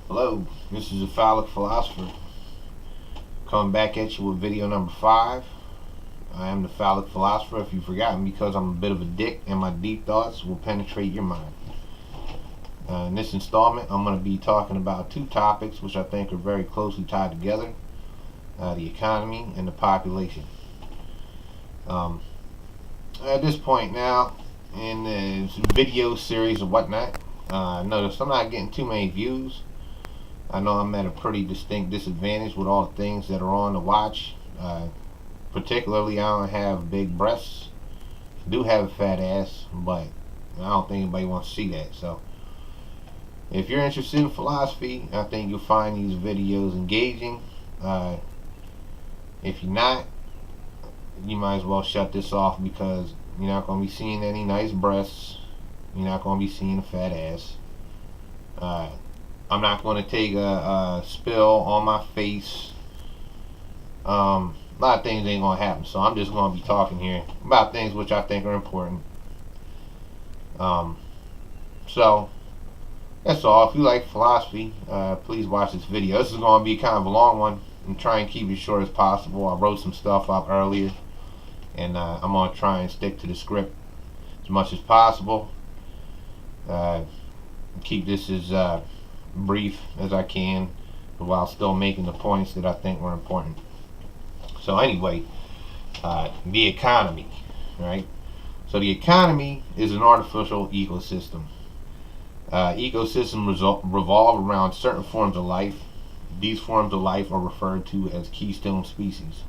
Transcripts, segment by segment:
Hello, this is the Phallic Philosopher coming back at you with video number 5. I am the Phallic Philosopher, if you've forgotten, because I'm a bit of a dick and my deep thoughts will penetrate your mind. In this installment, I'm going to be talking about two topics which I think are very closely tied together, the economy and the population. At this point now, in this video series or whatnot, notice I'm not getting too many views. I know I'm at a pretty distinct disadvantage with all the things that are on to watch. Particularly, I don't have big breasts. I do have a fat ass, but I don't think anybody wants to see that. So, if you're interested in philosophy, I think you'll find these videos engaging. If you're not, you might as well shut this off, because you're not going to be seeing any nice breasts. You're not going to be seeing a fat ass. I'm not going to take a spill on my face. A lot of things ain't going to happen, so I'm just going to be talking here about things which I think are important. So that's all. If you like philosophy, please watch this video. This is going to be kind of a long one, and try and keep it short as possible. I wrote some stuff up earlier, and I'm going to try and stick to the script as much as possible. Keep this as brief as I can, while still making the points that I think were important. So anyway, the economy, right? So the economy is an artificial ecosystem. Ecosystems revolve around certain forms of life. These forms of life are referred to as keystone species.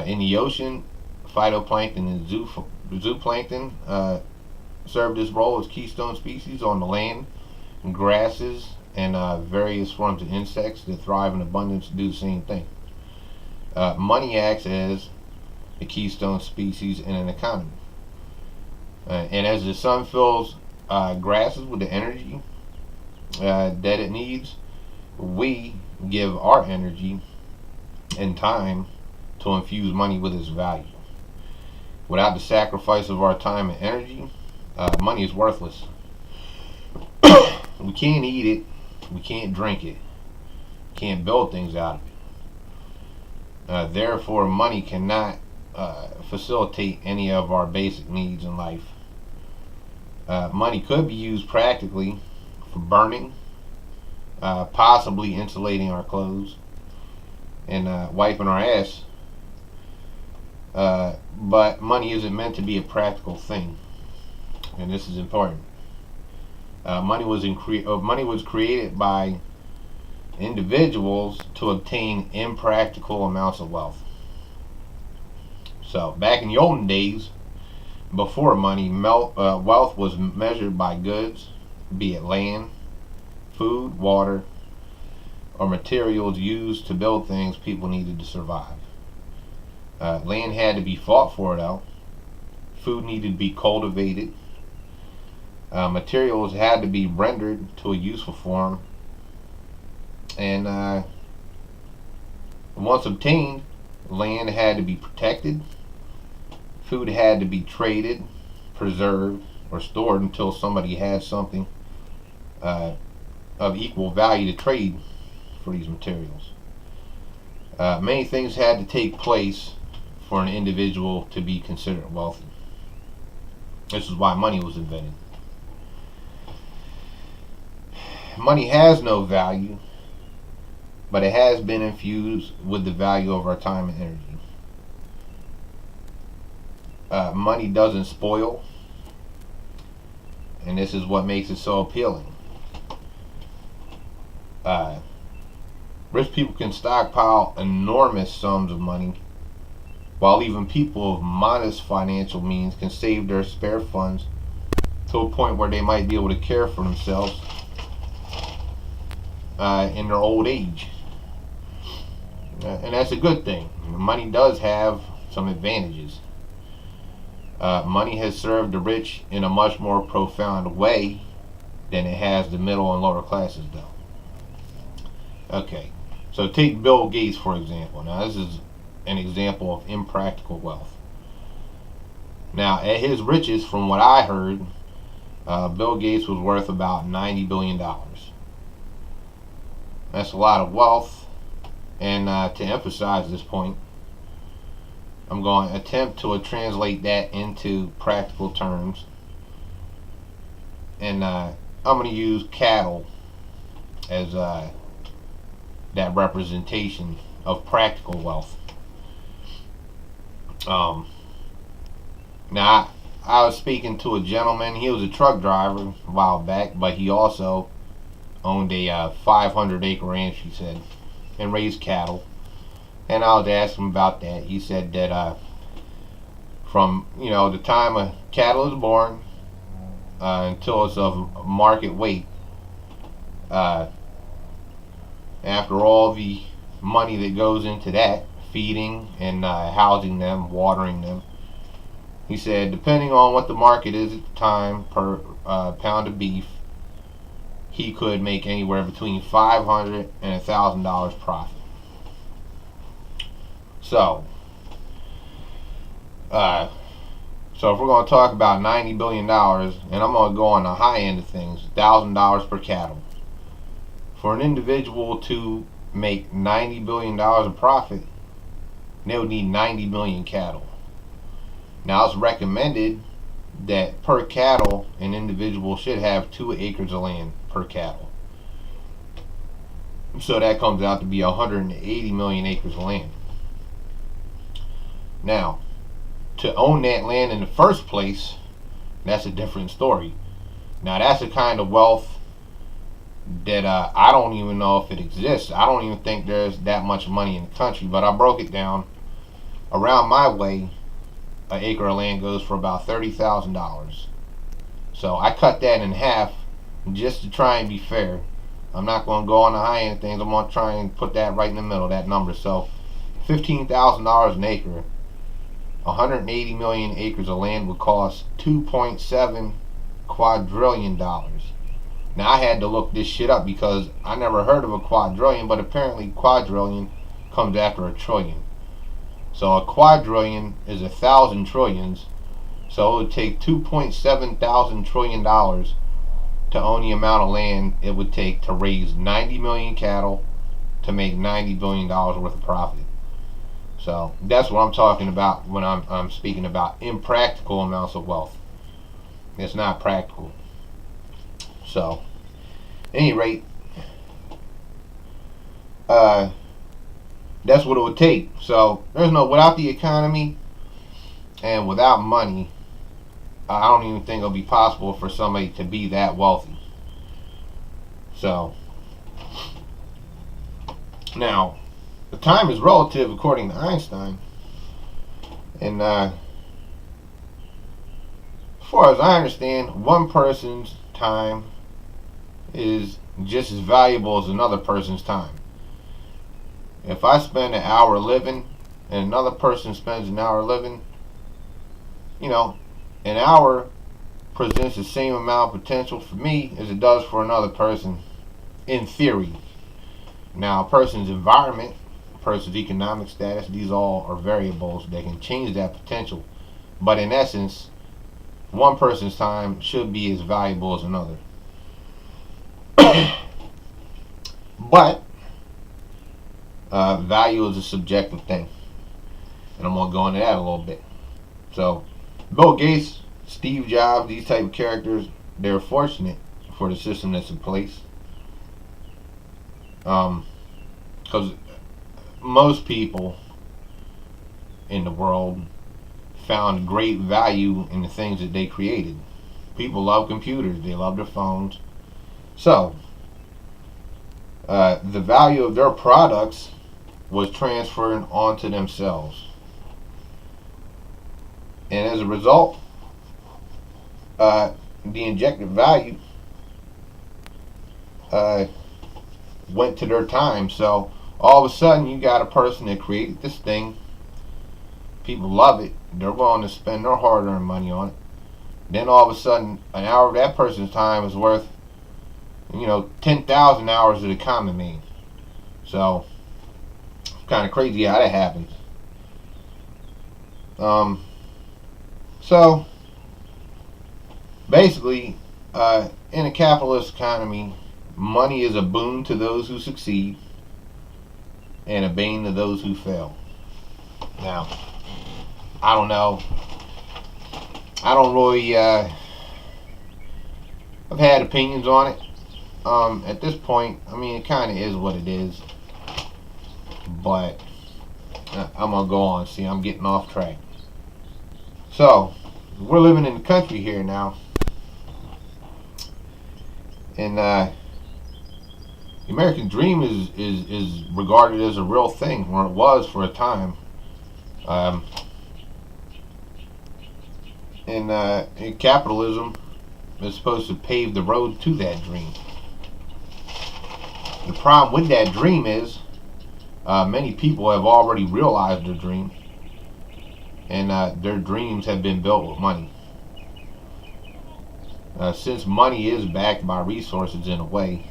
In the ocean, phytoplankton and zooplankton serve this role as keystone species. On the land, grasses and various forms of insects that thrive in abundance do the same thing. Money acts as a keystone species in an economy. And as the sun fills grasses with the energy that it needs, we give our energy and time to infuse money with its value. Without the sacrifice of our time and energy, money is worthless. We can't eat it, we can't drink it, can't build things out of it. Therefore, money cannot facilitate any of our basic needs in life. Money could be used practically for burning, possibly insulating our clothes, and wiping our ass. But money isn't meant to be a practical thing, and this is important. Money was created by individuals to obtain impractical amounts of wealth. So back in the olden days, before money, wealth was measured by goods, be it land, food, water, or materials used to build things people needed to survive. Land had to be fought for, though. Food needed to be cultivated. Materials had to be rendered to a useful form, and once obtained, land had to be protected. Food had to be traded, preserved, or stored until somebody had something of equal value to trade for these materials. Many things had to take place for an individual to be considered wealthy. This is why money was invented. Money has no value, but it has been infused with the value of our time and energy. Money doesn't spoil, and this is what makes it so appealing. Rich people can stockpile enormous sums of money, while even people of modest financial means can save their spare funds to a point where they might be able to care for themselves in their old age. And that's a good thing. Money does have some advantages. Money has served the rich in a much more profound way than it has the middle and lower classes, though. Okay, so take Bill Gates, for example. Now, this is an example of impractical wealth. Now, at his richest, from what I heard, Bill Gates was worth about $90 billion. That's a lot of wealth. And to emphasize this point, I'm going to attempt to translate that into practical terms. And I'm going to use cattle as that representation of practical wealth. Now, I was speaking to a gentleman. He was a truck driver a while back, but he also owned a 500-acre ranch, he said, and raised cattle. And I was asking him about that. He said that from the time a cattle is born until it's of market weight, after all the money that goes into that, feeding and housing them, watering them, he said depending on what the market is at the time per pound of beef, he could make anywhere between $500 and $1,000 profit. So if we're going to talk about $90 billion, and I'm going to go on the high end of things, $1,000 per cattle. For an individual to make $90 billion in profit, they would need 90 million cattle. Now, it's recommended that per cattle, an individual should have 2 acres of land per cattle. So that comes out to be 180 million acres of land. Now, to own that land in the first place, that's a different story. Now, that's a kind of wealth that I don't even know if it exists. I don't even think there's that much money in the country, but I broke it down. Around my way, an acre of land goes for about $30,000. So I cut that in half just to try and be fair. I'm not going to go on the high end of things. I'm going to try and put that right in the middle, that number. So $15,000 an acre, 180 million acres of land would cost $2.7 quadrillion. Now, I had to look this shit up because I never heard of a quadrillion, but apparently quadrillion comes after a trillion. So a quadrillion is 1,000 trillions. So it would take $2.7 thousand trillion to own the amount of land it would take to raise 90 million cattle to make $90 billion worth of profit. So that's what I'm talking about when I'm speaking about impractical amounts of wealth. It's not practical. So, at any rate, that's what it would take. So without the economy and without money, I don't even think it'll be possible for somebody to be that wealthy. So, now, the time is relative according to Einstein. And as far as I understand, one person's time is just as valuable as another person's time. If I spend an hour living and another person spends an hour living, an hour presents the same amount of potential for me as it does for another person, in theory. Now, a person's environment, a person's economic status, these all are variables that can change that potential. But in essence, one person's time should be as valuable as another. But value is a subjective thing, and I'm gonna go into that a little bit. So, Bill Gates, Steve Jobs, these type of characters, they're fortunate for the system that's in place, because most people in the world found great value in the things that they created. People love computers, they love their phones. So, the value of their products was transferred onto themselves. And as a result, the injected value went to their time. So, all of a sudden, you got a person that created this thing. People love it. They're willing to spend their hard-earned money on it. Then all of a sudden, an hour of that person's time is worth 10,000 hours of the common man. So, kind of crazy how that happens. So, basically, in a capitalist economy, money is a boon to those who succeed and a bane to those who fail. Now, I don't know. I don't really. I've had opinions on it. At this point, I mean, it kind of is what it is. But I'm gonna go on. See, I'm getting off track. So, we're living in the country here now, and the American dream is regarded as a real thing, or it was for a time. And capitalism is supposed to pave the road to that dream. The problem with that dream is many people have already realized their dream, and their dreams have been built with money. Since money is backed by resources in a way,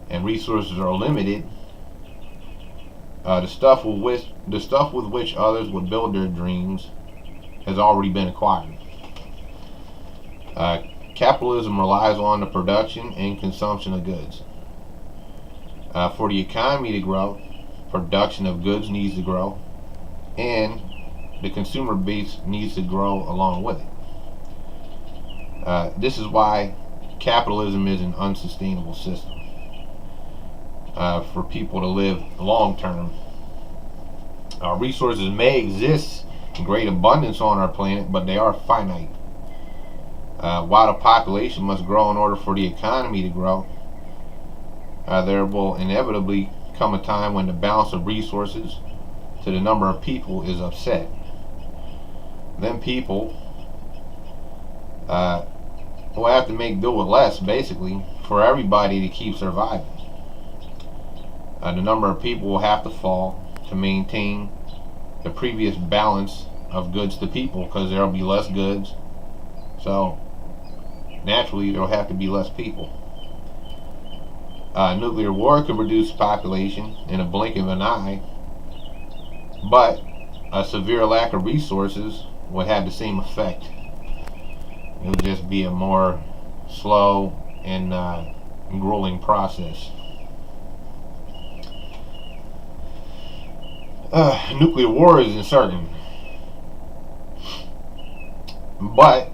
and resources are limited, the stuff with which others would build their dreams has already been acquired. Capitalism relies on the production and consumption of goods. For the economy to grow, production of goods needs to grow, and the consumer base needs to grow along with it. This is why capitalism is an unsustainable system. For people to live long term, resources may exist in great abundance on our planet, but they are finite. While the population must grow in order for the economy to grow, there will inevitably come a time when the balance of resources to the number of people is upset. Then people will have to make do with less, basically, for everybody to keep surviving. The number of people will have to fall to maintain the previous balance of goods to people, because there will be less goods, so naturally there will have to be less people. Nuclear war could reduce population in a blink of an eye, but a severe lack of resources would have the same effect. It would just be a more slow and grueling process. Nuclear war is uncertain, but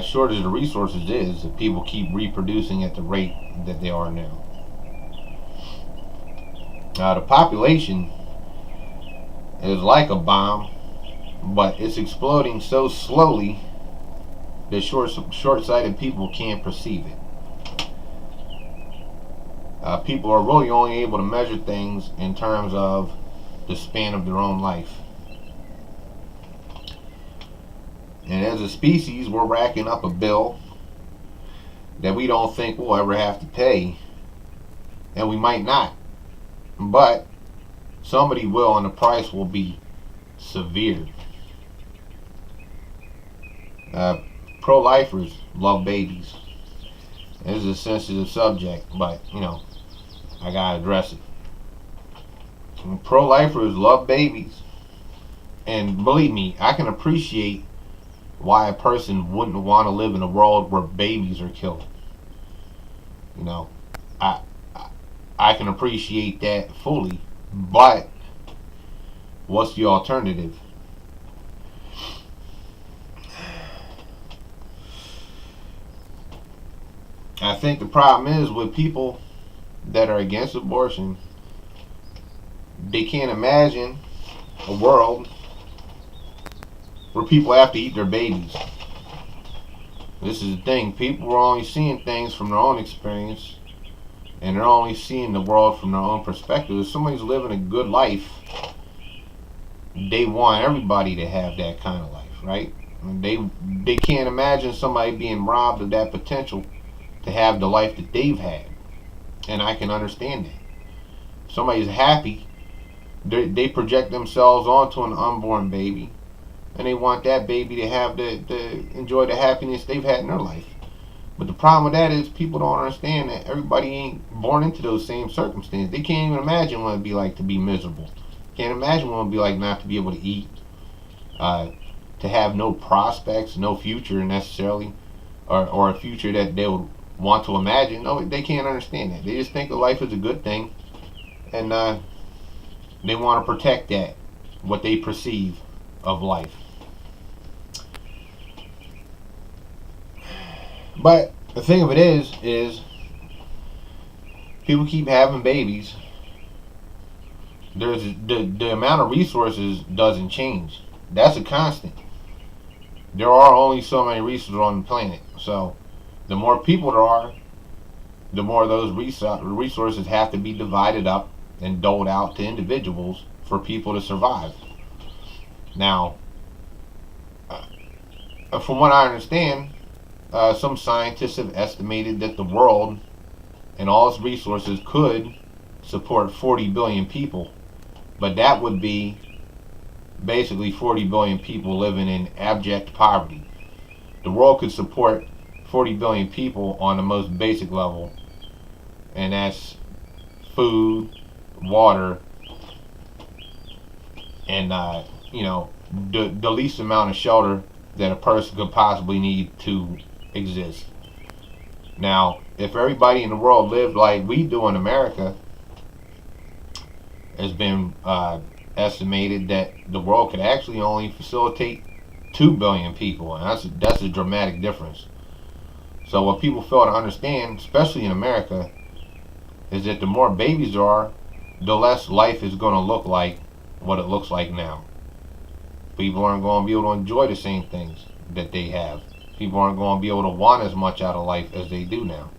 shortage of resources is if people keep reproducing at the rate that they are now. The population is like a bomb, but it's exploding so slowly that short-sighted people can't perceive it. People are really only able to measure things in terms of the span of their own life. And as a species, we're racking up a bill that we don't think we'll ever have to pay, and we might not, but somebody will, and the price will be severe. Pro-lifers love babies. This is a sensitive subject, but I gotta address it. Pro-lifers love babies, and believe me, I can appreciate why a person wouldn't want to live in a world where babies are killed. I can appreciate that fully, but what's the alternative? I think the problem is with people that are against abortion, they can't imagine a world where people have to eat their babies. This is the thing. People are only seeing things from their own experience, and they're only seeing the world from their own perspective. If somebody's living a good life, they want everybody to have that kind of life, right? They can't imagine somebody being robbed of that potential to have the life that they've had, and I can understand that. If somebody's happy, they project themselves onto an unborn baby, and they want that baby to have to enjoy the happiness they've had in their life. But the problem with that is people don't understand that everybody ain't born into those same circumstances. They can't even imagine what it'd be like to be miserable. Can't imagine what it'd be like not to be able to eat, to have no prospects, no future necessarily, or a future that they would want to imagine, no, they can't understand that. They just think that life is a good thing, and they want to protect that, what they perceive of life. But the thing of it is people keep having babies. There's the amount of resources doesn't change. That's a constant. There are only so many resources on the planet. So the more people there are, the more those resources have to be divided up and doled out to individuals for people to survive. Now, from what I understand, some scientists have estimated that the world and all its resources could support 40 billion people. But that would be basically 40 billion people living in abject poverty. The world could support 40 billion people on the most basic level, and that's food, water, and the least amount of shelter that a person could possibly need to exist. Now, if everybody in the world lived like we do in America, it's been estimated that the world could actually only facilitate 2 billion people, and that's a dramatic difference. So what people fail to understand, especially in America, is that the more babies there are, the less life is going to look like what it looks like now. People aren't going to be able to enjoy the same things that they have. People aren't going to be able to want as much out of life as they do now.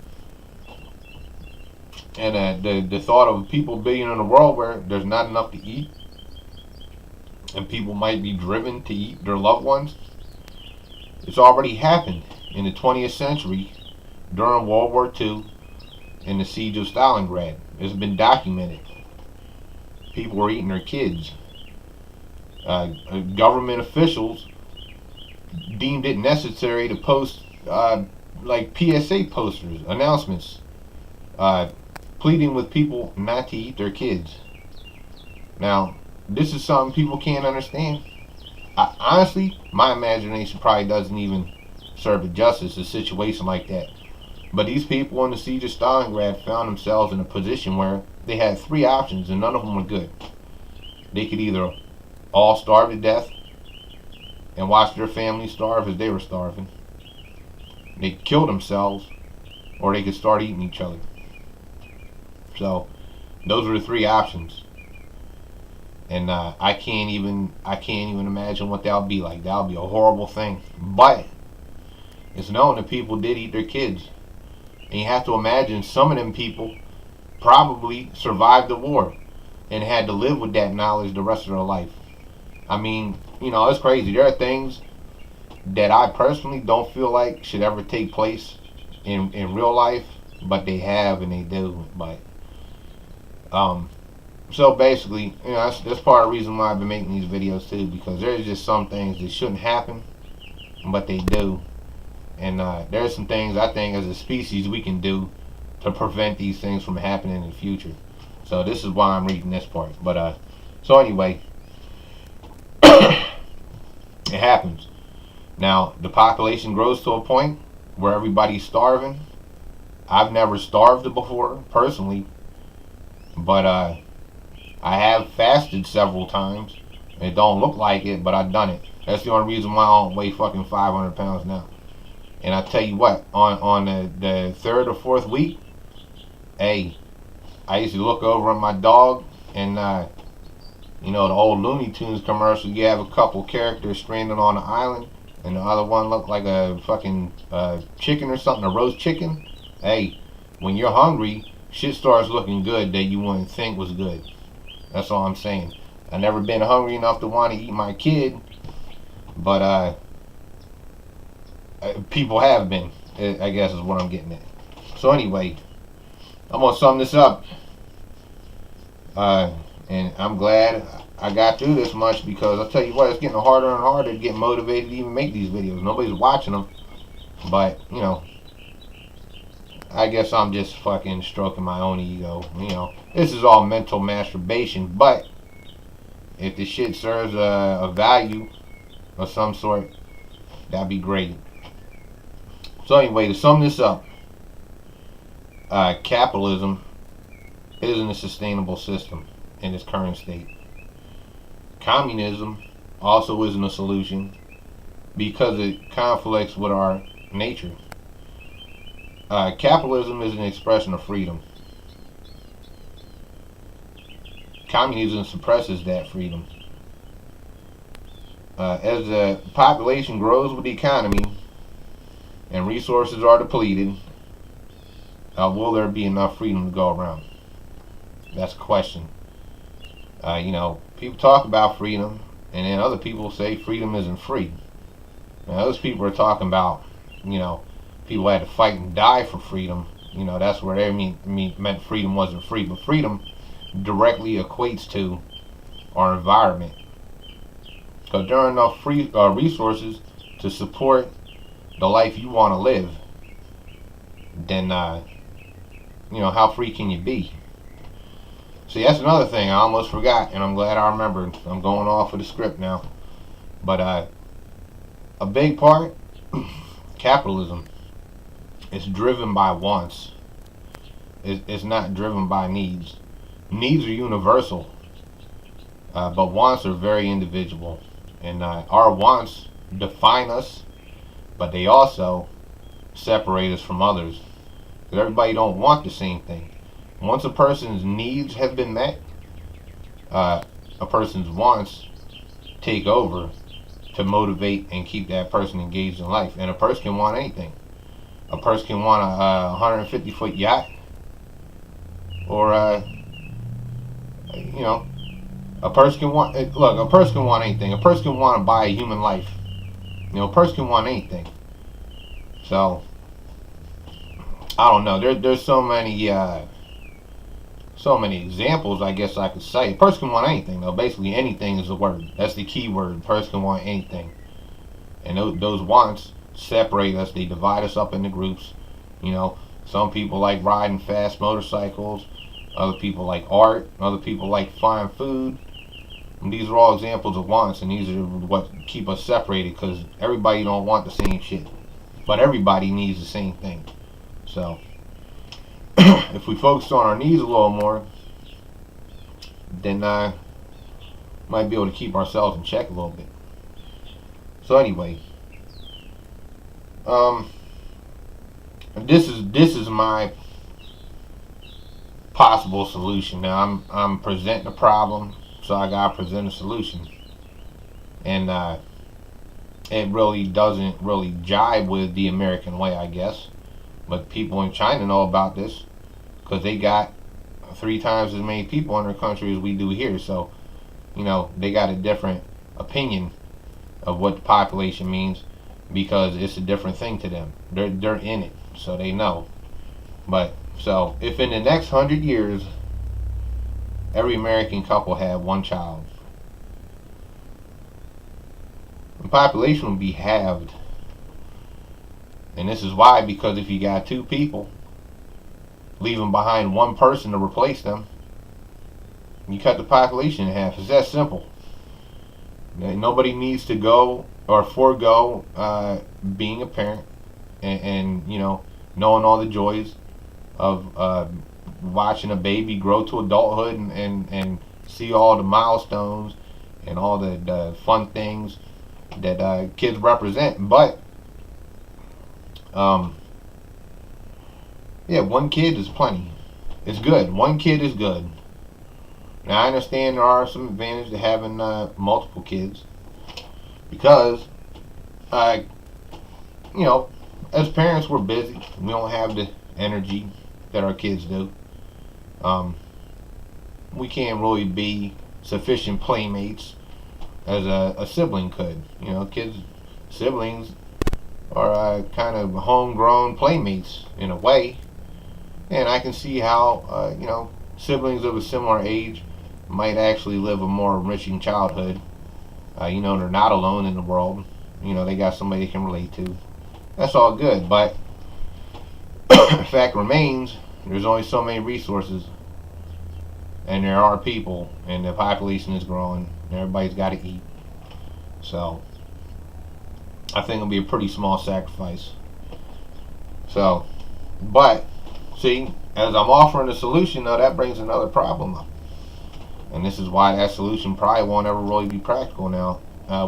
And the thought of people being in a world where there's not enough to eat, and people might be driven to eat their loved ones, it's already happened in the 20th century during World War II and the siege of Stalingrad. It's been documented. People were eating their kids. Government officials deemed it necessary to post like PSA posters, announcements, pleading with people not to eat their kids. Now, this is something people can't understand. Honestly, my imagination probably doesn't even serve it justice, a situation like that. But these people in the siege of Stalingrad found themselves in a position where they had 3 options and none of them were good. They could either all starve to death and watch their family starve as they were starving. They could kill themselves, or they could start eating each other. So those are the 3 options. And I can't even imagine what that would be like. That would be a horrible thing. But it's known that people did eat their kids. And you have to imagine some of them people probably survived the war and had to live with that knowledge the rest of their life. I mean, it's crazy. There are things that I personally don't feel like should ever take place in real life, but they have and they do. But so basically, that's part of the reason why I've been making these videos too, because there's just some things that shouldn't happen, but they do. And there's some things I think as a species we can do to prevent these things from happening in the future. So this is why I'm reading this part. But so anyway, it happens. Now the population grows to a point where everybody's starving. I've never starved before personally, but I have fasted several times. It don't look like it, but I've done it. That's the only reason why I don't weigh fucking 500 pounds now. And I tell you what, on the 3rd or 4th week, hey, I used to look over at my dog, and the old Looney Tunes commercial, you have a couple characters stranded on an island, and the other one looked like a fucking chicken or something, a roast chicken. Hey, when you're hungry, shit starts looking good that you wouldn't think was good. That's all I'm saying. I've never been hungry enough to want to eat my kid, but people have been, I guess is what I'm getting at. So anyway, I'm going to sum this up. And I'm glad I got through this much, because I'll tell you what, it's getting harder and harder to get motivated to even make these videos. Nobody's watching them. But, I guess I'm just fucking stroking my own ego. This is all mental masturbation. But if the shit serves a value of some sort, that'd be great. So anyway, to sum this up, Capitalism isn't a sustainable system in its current state. Communism also isn't a solution because it conflicts with our nature. Capitalism is an expression of freedom. Communism suppresses that freedom. As the population grows with the economy and resources are depleted, will there be enough freedom to go around? That's a question. People talk about freedom, and then other people say freedom isn't free. Now, those people are talking about, people had to fight and die for freedom. That's where they meant freedom wasn't free. But freedom directly equates to our environment. Because there are enough free resources to support the life you want to live, then, how free can you be? See, that's another thing I almost forgot, and I'm glad I remembered. I'm going off of the script now. But a big part, capitalism, is driven by wants. It's not driven by needs. Needs are universal, but wants are very individual. And our wants define us, but they also separate us from others. Because everybody don't want the same thing. Once a person's needs have been met, a person's wants take over to motivate and keep that person engaged in life. And a person can want anything. A person can want a 150-foot yacht, or a person can want. Look, a person can want anything. A person can want to buy a human life. A person can want anything. So I don't know. There's so many examples, I guess I could say. A person can want anything, though. Basically, anything is the word. That's the key word. A person can want anything. And those wants separate us. They divide us up into groups. Some people like riding fast motorcycles. Other people like art. Other people like fine food. And these are all examples of wants, and these are what keep us separated, because everybody don't want the same shit. But everybody needs the same thing. So if we focus on our needs a little more, then might be able to keep ourselves in check a little bit. So anyway, this is my possible solution. Now I'm presenting a problem, so I gotta present a solution, and it really doesn't really jive with the American way, I guess. But people in China know about this, because they got 3 times as many people in their country as we do here. So, they got a different opinion of what the population means, because it's a different thing to them. They're in it, so they know. But so if in the next 100 years every American couple had 1 child, the population would be halved. And this is why, because if you got 2 people, leaving behind 1 person to replace them, you cut the population in half. It's that simple. Nobody needs to go or forego being a parent, and knowing all the joys of watching a baby grow to adulthood, and see all the milestones and all the fun things that kids represent. But 1 kid is plenty. It's good. 1 kid is good. Now, I understand there are some advantages to having multiple kids, because as parents, we're busy. We don't have the energy that our kids do. We can't really be sufficient playmates as a sibling could. Siblings are kind of homegrown playmates in a way, and I can see how siblings of a similar age might actually live a more enriching childhood. They're not alone in the world. They got somebody they can relate to. That's all good, but the fact remains, there's only so many resources, and there are people, and the population is growing, and everybody's got to eat. So I think it'll be a pretty small sacrifice. So, but see, as I'm offering a solution, though, that brings another problem up. And this is why that solution probably won't ever really be practical now.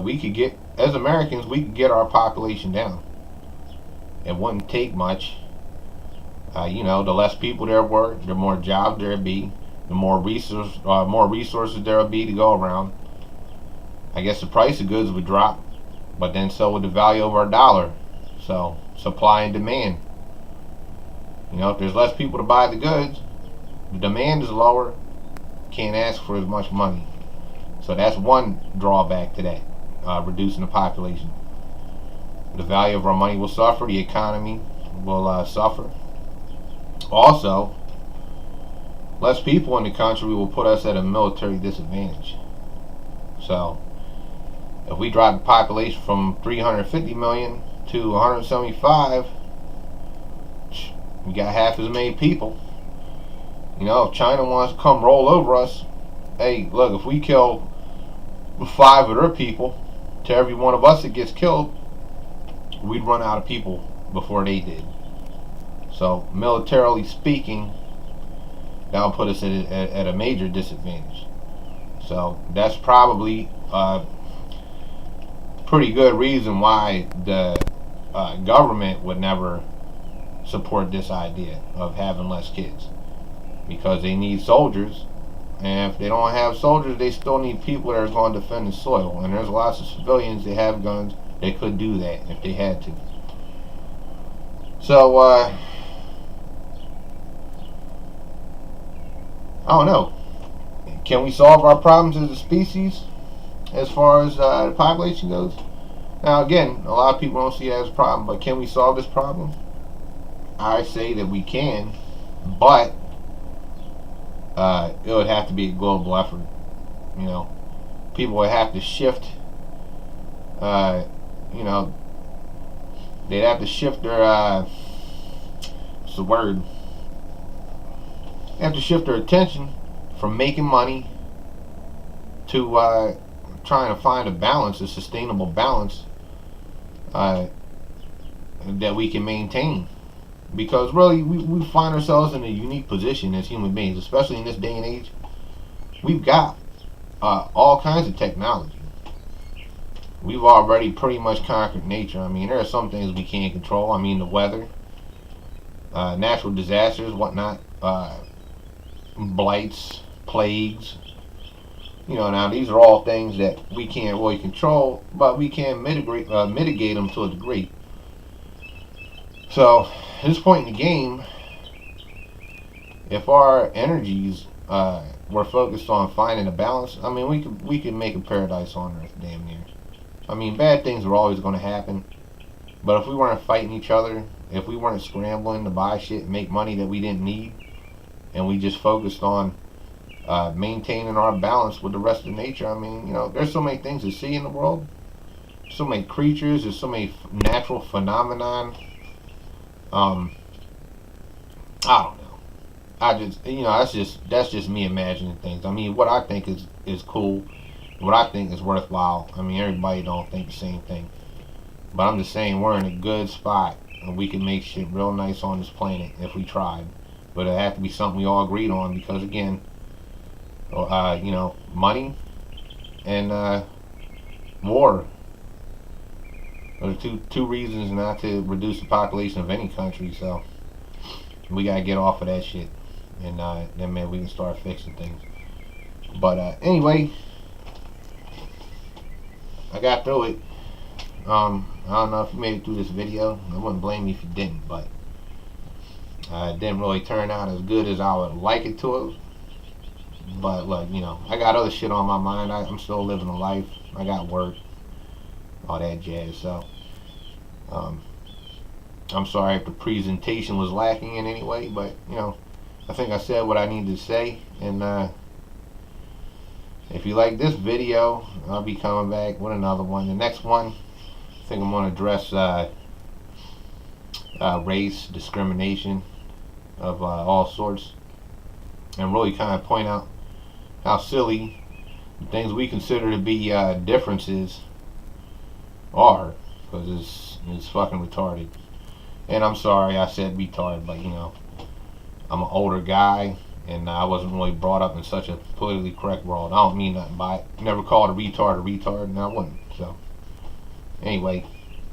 We could get, as Americans, we could get our population down. It wouldn't take much. The less people there were, the more jobs there'd be, the more resources there'll be to go around. I guess the price of goods would drop, but then so would the value of our dollar. So supply and demand. If there's less people to buy the goods, the demand is lower. Can't ask for as much money. So that's one drawback to that, reducing the population. The value of our money will suffer. The economy will suffer. Also, less people in the country will put us at a military disadvantage. So, if we drop the population from 350 million to 175, we got half as many people. If China wants to come roll over us, hey, look, if we kill 5 of their people to every one of us that gets killed, we'd run out of people before they did. So, militarily speaking, that'll put us at a major disadvantage. So, that's probably a pretty good reason why the government would never support this idea of having less kids. Because they need soldiers, and if they don't have soldiers, they still need people that are going to defend the soil. And there's lots of civilians that have guns. They could do that if they had to. So, I don't know. Can we solve our problems as a species as far as the population goes? Now, again, a lot of people don't see it as a problem, but can we solve this problem? I say that we can, but it would have to be a global effort. People would have to shift. They'd have to shift their what's the word? They have to shift their attention from making money to trying to find a balance, a sustainable balance that we can maintain. Because really, we find ourselves in a unique position as human beings, especially in this day and age. We've got all kinds of technology. We've already pretty much conquered nature. I mean, there are some things we can't control. I mean, the weather, natural disasters, whatnot, blights, plagues. Now these are all things that we can't really control, but we can mitigate them to a degree. So, at this point in the game, if our energies were focused on finding a balance, I mean, we could make a paradise on Earth, damn near. I mean, bad things are always going to happen, but if we weren't fighting each other, if we weren't scrambling to buy shit and make money that we didn't need, and we just focused on maintaining our balance with the rest of nature, I mean, there's so many things to see in the world, so many creatures, there's so many natural phenomenon. I don't know. That's just me imagining things. I mean, what I think is cool, what I think is worthwhile. I mean, everybody don't think the same thing, but I'm just saying we're in a good spot, and we can make shit real nice on this planet if we tried. But it have to be something we all agreed on, because again, money and war. Those are two reasons not to reduce the population of any country. So we gotta get off of that shit, and then maybe we can start fixing things. But anyway, I got through it. I don't know if you made it through this video. I wouldn't blame you if you didn't, but it didn't really turn out as good as I would like it to have. But look, I got other shit on my mind. I'm still living a life. I got work, all that jazz. So I'm sorry if the presentation was lacking in any way, but I think I said what I needed to say. And if you like this video, I'll be coming back with another one. The next one, I think I'm going to address race discrimination of all sorts, and really kind of point out how silly the things we consider to be differences are, because it's fucking retarded. And I'm sorry I said retarded, but I'm an older guy, and I wasn't really brought up in such a politically correct world. I don't mean nothing by it. Never called a retard, and I wouldn't. So, anyway,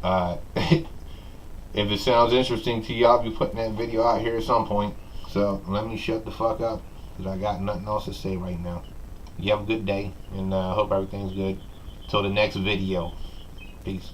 if it sounds interesting to you, I'll be putting that video out here at some point. So, let me shut the fuck up, because I got nothing else to say right now. You have a good day, and I hope everything's good. Till the next video. Peace.